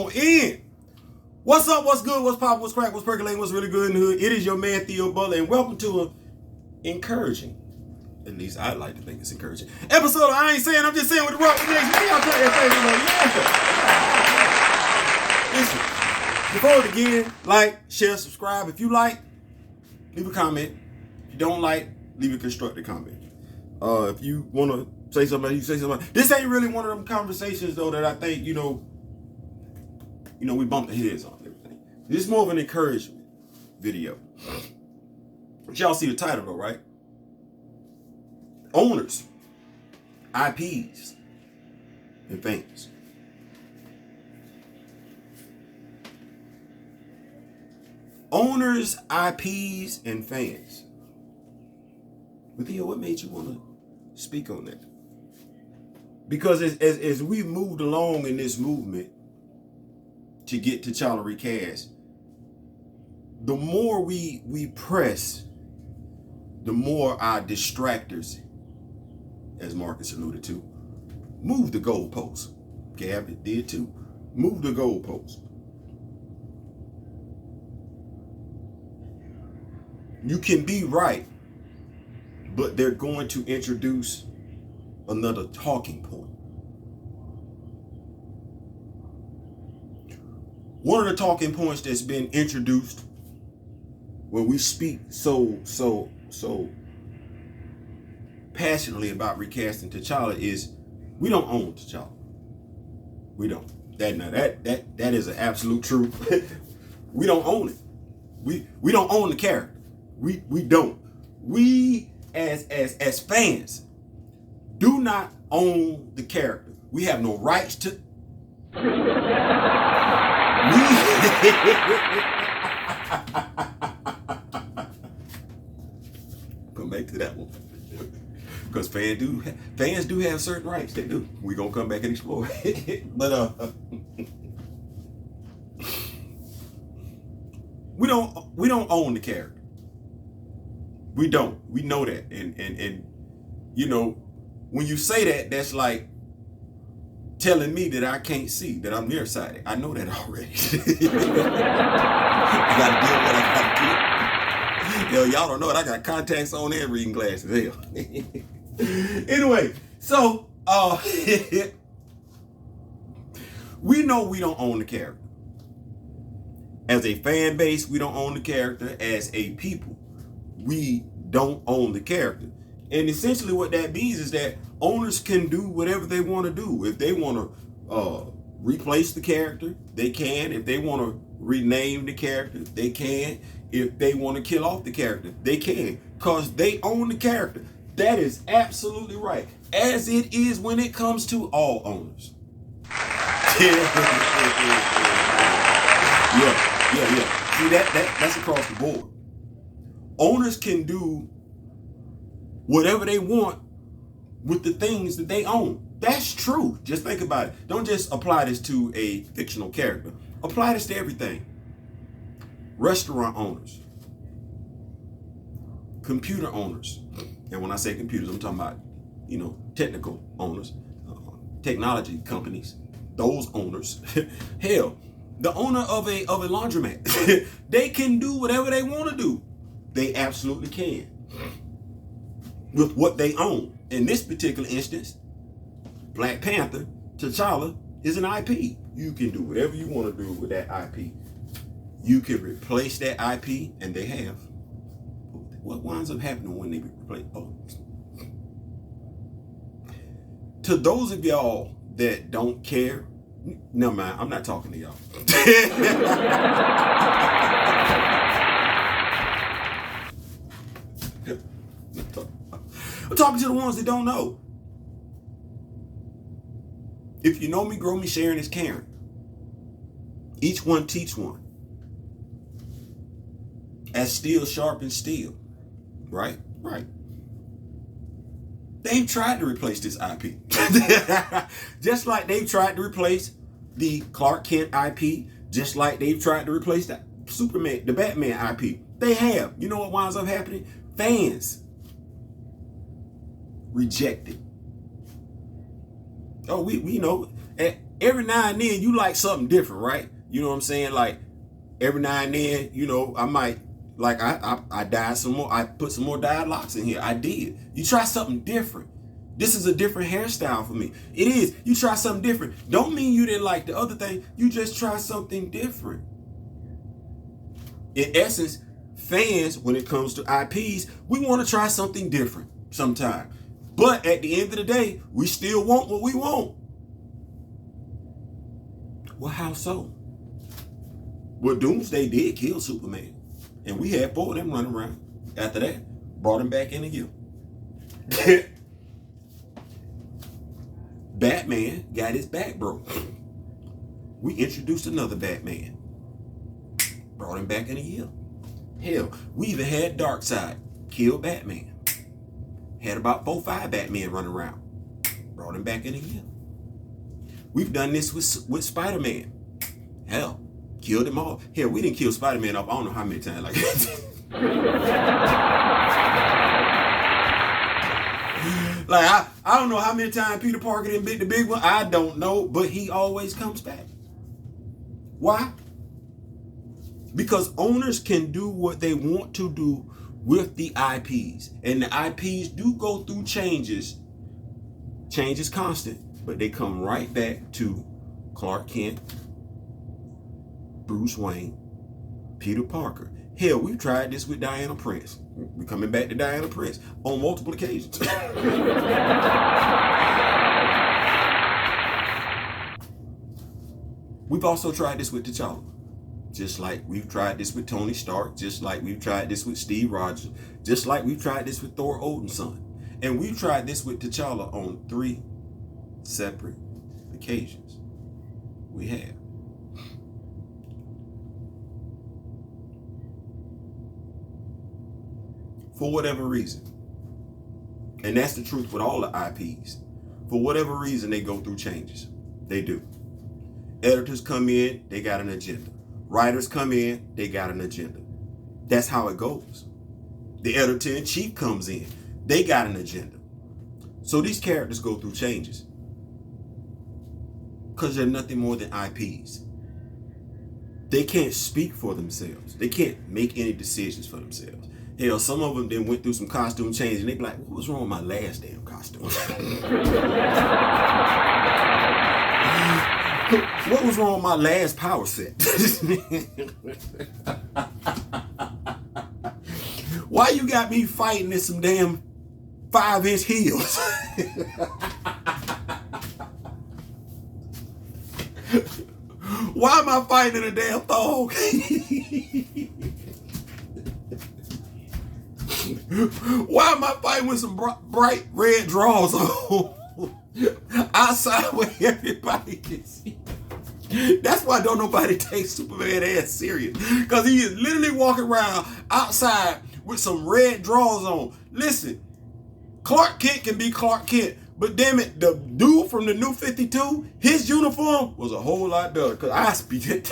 on in. What's up? What's good? What's poppin'? What's crack? What's percolating? What's really good in the hood? It is your man Theo Butler, and welcome to an encouraging, at least I like to think it's encouraging, episode of I Ain't Saying, I'm Just Saying with the Rock. Listen, before it again, like, share, subscribe. If you like, leave a comment. If you don't like, leave a constructive comment. If you want to say something, you say something. This ain't really one of them conversations though that I think we bump the heads on everything. This is more of an encouragement video. But y'all see the title though, right? Owners, IPs, and fans. Owners, IPs, and fans. But Theo, what made you want to speak on that? Because as we moved along in this movement to get to T'Challa recast, the more we press, the more our distractors, as Marcus alluded to, move the goalposts. Gab did too. Move the goalposts. You can be right, but they're going to introduce another talking point. One of the talking points that's been introduced when we speak so passionately about recasting T'Challa is we don't own T'Challa. We don't. That is an absolute truth. We don't own it. We don't own the character. We don't. We as fans do not own the character. We have no rights to. Come back to that one. Because fans do have certain rights. They do. We're gonna come back and explore it. But we don't own the character. We don't. We know that. And you know, when you say that, that's like telling me that I can't see, that I'm nearsighted. I know that already. I gotta deal with what I gotta do. Hell, y'all don't know it. I got contacts on and reading glasses. Hell. Anyway, so we know we don't own the character. As a fan base, we don't own the character. As a people, we don't own the character. And essentially what that means is that owners can do whatever they want to do. If they want to replace the character, they can. If they want to rename the character, they can. If they want to kill off the character, they can. Because they own the character. That is absolutely right. As it is when it comes to all owners. Yeah. See, that's across the board. Owners can do whatever they want with the things that they own. That's true. Just think about it. Don't just apply this to a fictional character. Apply this to everything. Restaurant owners. Computer owners. And when I say computers, I'm talking about, technical owners, technology companies, those owners. Hell, the owner of a laundromat. They can do whatever they want to do. They absolutely can. With what they own. In this particular instance, Black Panther, T'Challa is an IP. You can do whatever you want to do with that IP. You can replace that IP, and they have. What winds up happening when they replace? To those of y'all that don't care, never mind, I'm not talking to y'all. I'm talking to the ones that don't know. If you know me, grow me, sharing is caring. Each one teach one. As steel sharpens steel. Right? Right. They've tried to replace this IP. Just like they've tried to replace the Clark Kent IP. Just like they've tried to replace the Superman, the Batman IP. They have. You know what winds up happening? Fans reject it. Oh, we know. every now and then you like something different, right? You know what I'm saying? Like every now and then, you know, I might, like I dyed some more, I put some more dyed locks in here. I did. You try something different. This is a different hairstyle for me. It is. You try something different. Don't mean you didn't like the other thing. You just try something different. In essence, fans, when it comes to IPs, we want to try something different sometimes. But at the end of the day, we still want what we want. Well, how so? Well, Doomsday did kill Superman. And we had 4 of them running around. After that, brought him back in again. Batman got his back broke. We introduced another Batman. Brought him back in a year. Hell, we even had Darkseid kill Batman. Had about 4 or 5 Batmen running around. Brought him back in a year. We've done this with Spider-Man. Hell, killed him all. Hell, we didn't kill Spider-Man off I don't know how many times like that. Like, I don't know how many times Peter Parker didn't beat the big one. I don't know, but he always comes back. Why? Because owners can do what they want to do with the IPs. And the IPs do go through changes. Change is constant, but they come right back to Clark Kent, Bruce Wayne, Peter Parker. Hell, we've tried this with Diana Prince. We're coming back to Diana Prince on multiple occasions. We've also tried this with T'Challa. Just like we've tried this with Tony Stark, just like we've tried this with Steve Rogers, just like we've tried this with Thor Odin's son. And we've tried this with T'Challa on 3 separate occasions. We have. For whatever reason. And that's the truth with all the IPs. For whatever reason, they go through changes. They do. Editors come in, they got an agenda. Writers come in, they got an agenda. That's how it goes. The editor-in-chief comes in, they got an agenda. So these characters go through changes. Because they're nothing more than IPs. They can't speak for themselves. They can't make any decisions for themselves. Hell, some of them then went through some costume changes and they be like, what was wrong with my last damn costume? What was wrong with my last power set? Why you got me fighting in some damn 5-inch heels? Why am I fighting in a damn thong? Why am I fighting with some bright red drawers on? Outside where everybody can see. That's why don't nobody take Superman ass serious. Because he is literally walking around outside with some red drawers on. Listen, Clark Kent can be Clark Kent. But damn it, the dude from the New 52, his uniform was a whole lot better. Because I speak it.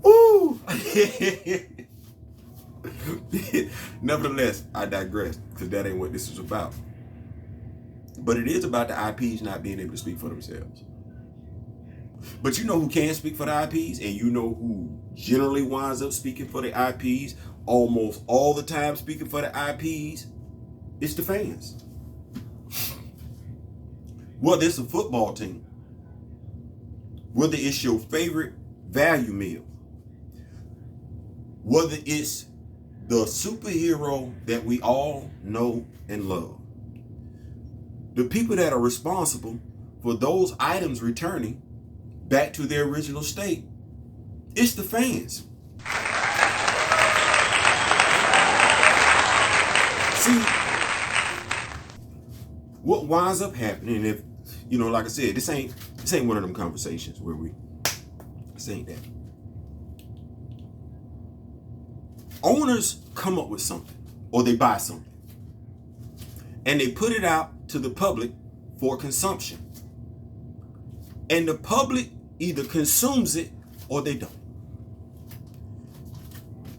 Woo! Nevertheless, I digress. Because that ain't what this is about. But it is about the IPs not being able to speak for themselves. But you know who can speak for the IPs, and you know who generally winds up speaking for the IPs, almost all the time speaking for the IPs? It's the fans. Whether it's a football team, whether it's your favorite value meal, whether it's the superhero that we all know and love. The people that are responsible for those items returning back to their original state, it's the fans. See, what winds up happening if, you know, like I said, this ain't one of them conversations where this ain't that. Owners come up with something, or they buy something, and they put it out to the public for consumption. And the public either consumes it or they don't.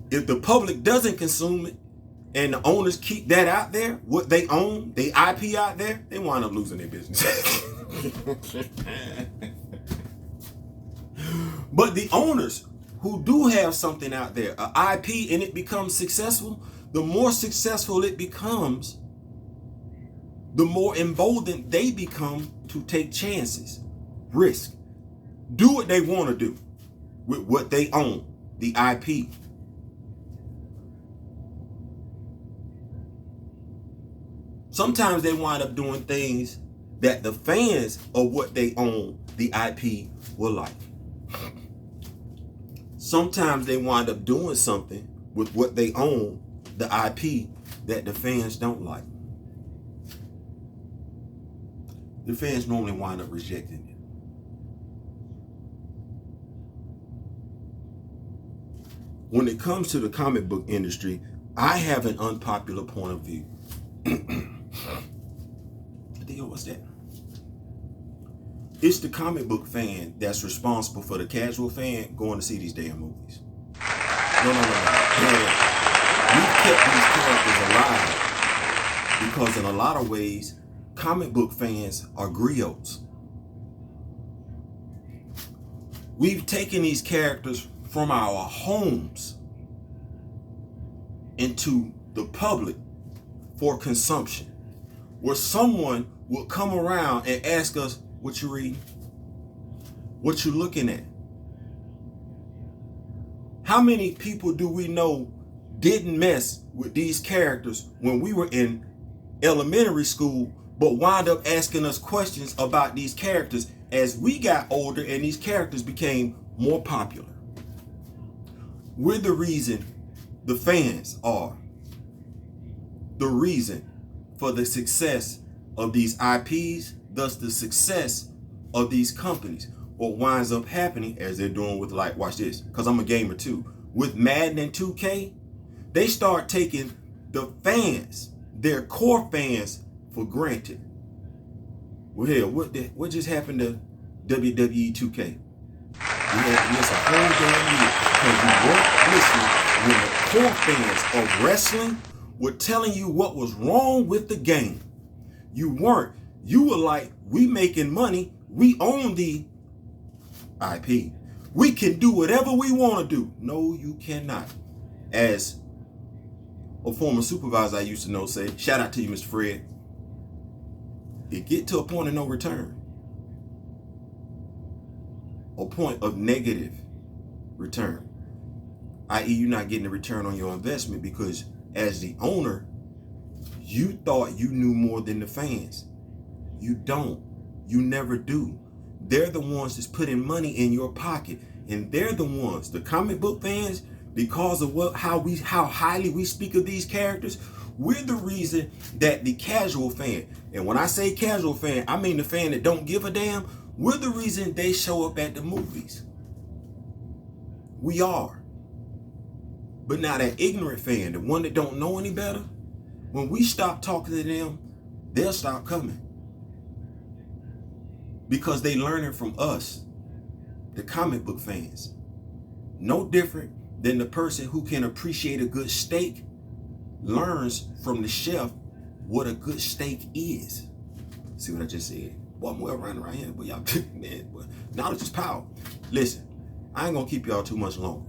If the public doesn't consume it, and the owners keep that out there, what they own, the IP out there, they wind up losing their business. But the owners who do have something out there, an IP, and it becomes successful, the more successful it becomes, the more emboldened they become to take chances, risk, do what they want to do with what they own, the IP. Sometimes they wind up doing things that the fans of what they own, the IP, will like. Sometimes they wind up doing something with what they own, the IP, that the fans don't like. The fans normally wind up rejecting it. When it comes to the comic book industry, I have an unpopular point of view. What's that? It's the comic book fan that's responsible for the casual fan going to see these damn movies. No. We've kept these characters alive because in a lot of ways, comic book fans are griots. We've taken these characters from our homes into the public for consumption, where someone will come around and ask us, what you reading? What you looking at? How many people do we know didn't mess with these characters when we were in elementary school, but wind up asking us questions about these characters as we got older and these characters became more popular? We're the reason the fans are the reason for the success of these IPs, thus the success of these companies. What winds up happening, as they're doing with, like, watch this, because I'm a gamer too, with Madden and 2K, they start taking the fans, their core fans, for granted. Well, hell, what just happened to WWE 2K? We missed a whole damn year because we weren't listening when the core fans of wrestling were telling you what was wrong with the game. You weren't. You were like, we making money. We own the IP. We can do whatever we want to do. No, you cannot. As a former supervisor I used to know say, shout out to you, Mr. Fred, it get to a point of no return. A point of negative return. I.e., you're not getting a return on your investment because as the owner, you thought you knew more than the fans. You don't. You never do. They're the ones that's putting money in your pocket. And they're the ones, the comic book fans, because of how highly we speak of these characters, we're the reason that the casual fan, and when I say casual fan, I mean the fan that don't give a damn, we're the reason they show up at the movies. We are. But now that ignorant fan, the one that don't know any better, when we stop talking to them, they'll stop coming. Because they learning from us, the comic book fans. No different than the person who can appreciate a good steak learns from the chef what a good steak is. See what I just said? Boy, I'm well around here, but y'all, man, boy, knowledge is power. Listen, I ain't gonna keep y'all too much longer.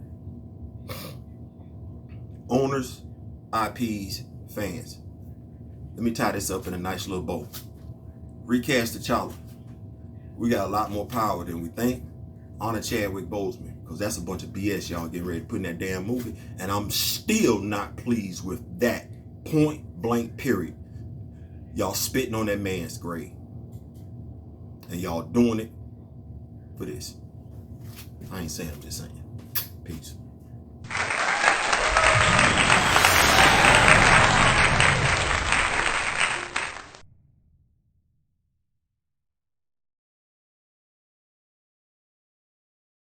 Owners, IPs, fans. Let me tie this up in a nice little bow. Recast T'Challa. We got a lot more power than we think. Honor Chadwick Boseman, because that's a bunch of BS y'all getting ready to put in that damn movie. And I'm still not pleased with that. Point blank period. Y'all spitting on that man's grave. And y'all doing it for this. I ain't saying, I'm just saying. Peace.